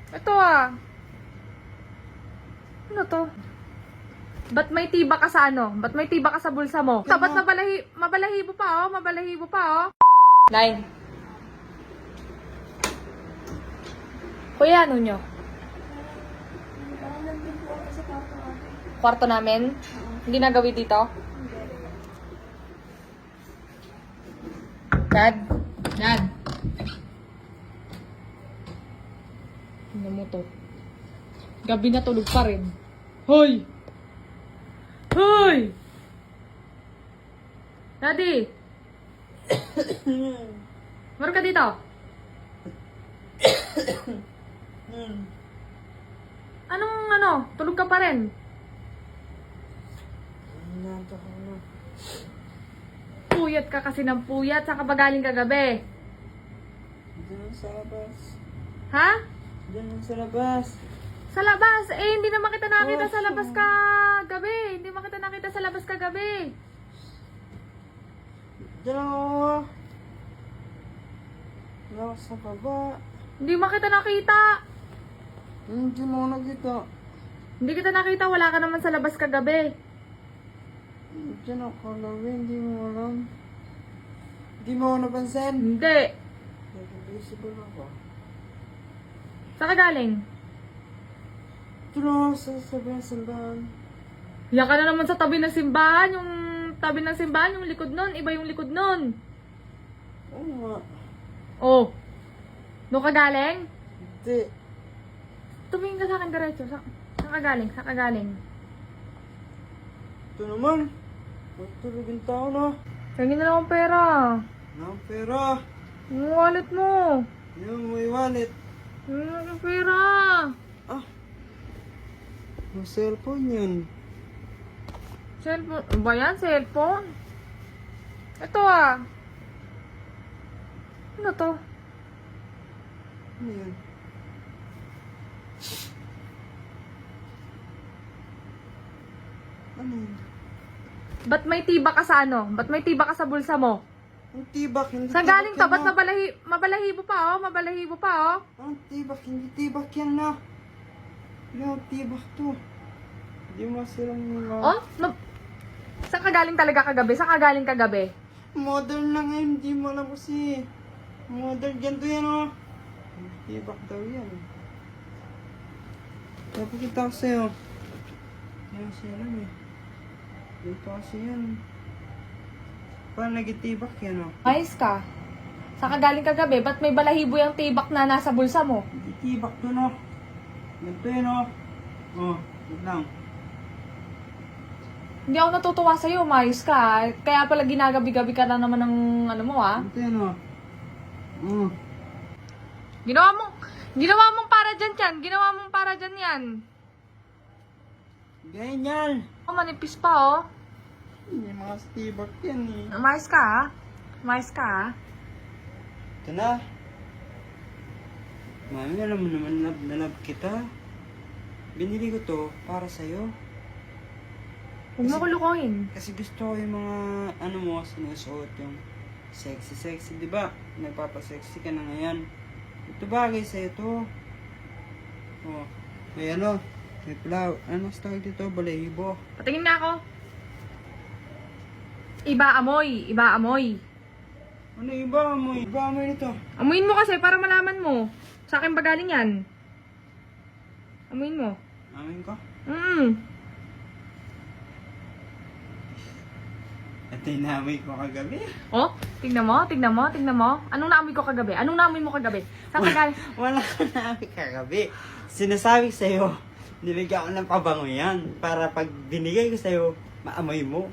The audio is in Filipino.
Ito ah. Ano to? Ba't may tiba ka sa ano? Ba't may tiba ka sa bulsa mo? Ba't mabalahibo pa oh? Mabalahibo pa oh. Nine. Kuya, ano nyo? Kwarto namin? Hindi nagawin dito? Dad? Dad? Tingnan mo to. Gabi na tulog pa rin. Hoy! Hoy! Daddy! Meron ka dito? Anong ano? Tulog ka pa rin? Puyat ka kasi ng puyat. Saan ka ba galing kagabi? Diyan sa labas. Ha? Diyan sa labas. Sa labas? Eh, hindi naman kita nakita sa labas ka gabi. Hindi naman kita nakita sa labas ka gabi. Diyan ako. Wala ako sa baba. Hindi mo kita nakita. Hindi mo nakita. Hindi kita nakita. Wala ka naman sa labas ka gabi. Diyan ako lawi. Hindi mo alam. Hindi mo ako napansin. Hindi. Nag-visible ako. Saan ka galing? Tulong sa sabi ng simbahan. Yan ka na naman sa tabi ng simbahan. Yung tabi ng simbahan, yung likod nun. Iba yung likod nun. Oo nga. Oh. Doon ka galing? Hindi. Tumingin ka sa akin diretso. Saan ka galing? Saan ka galing? Ito naman. Magtulog yung tao na. Tingin na lang akong pera. Ang pera. Yung wallet mo. Yung may wallet. Yung pera. Ah. Yung cellphone yun. Cellphone? Ano ba yan? Cellphone? Ito ah. Ano to? Ano yan? Ano yun? Ba't may tiba ka sa ano? Ba't may tiba ka sa bulsa mo? Ang tibak, hindi Saan tibak galing to? yan Ba't na. mabalahibo pa oh? Mabalahibo pa oh? Ang tibak, hindi tibak yan na. Yung tibak to. Hindi mo silang mga... Oh? Saan ka galing talaga kagabi? Saan ka galing kagabi? Modern lang ngayon, hindi mo alam kasi. Modern, ganito yan oh. Ang tibak daw yan. Napakita ko sa'yo. Yan siya lang eh. Dito kasi yan. Paano nagitibak yan oh? Ayos ka. Saan ka galing kagabi? Ba't may balahibo yung tibak na nasa bulsa mo? Hindi tibak to no. Ganito yan oh. Oh, wait lang. Hindi ako natutuwa sa'yo, umayos ka. Kaya pala ginagabi-gabi ka na naman ng ano mo ah. Ganito yan oh. Oh. Ginawa mong para dyan yan. Ginawa mong para dyan yan. Ganyan. Oh, manipis pa oh. Hindi mga tibak yan eh. Umayos ka ah. Umayos ka ah. Ito na. Mami, alam mo naman love na love kita. Binili ko to para sa'yo. Huwag mo ko lukuhin. Kasi gusto ko yung mga ano mo, sinusuot yung sexy, di ba? Nagpapasexy ka na ngayon. Ito bagay sa'yo to. Oh, may ano, may flower. Ano sa tawag dito? Balahibo. Patingin na ako. Iba amoy. Iba amoy. Ano iba mo? Iba mo nito. Amuin mo kasi para malaman mo. Sa akin ba galing yan? Amuin mo. Amin ko? Ito yung naamoy ko kagabi. Oh, tignan mo, tignan mo, tignan mo. Anong naamoy ko kagabi? Anong naamoy mo kagabi? Saan ka galing? Wala ka naamoy kagabi. Sinasabi sa'yo, nilagyan ko ng pabango yan para pag binigay ko sa'yo, maamoy mo.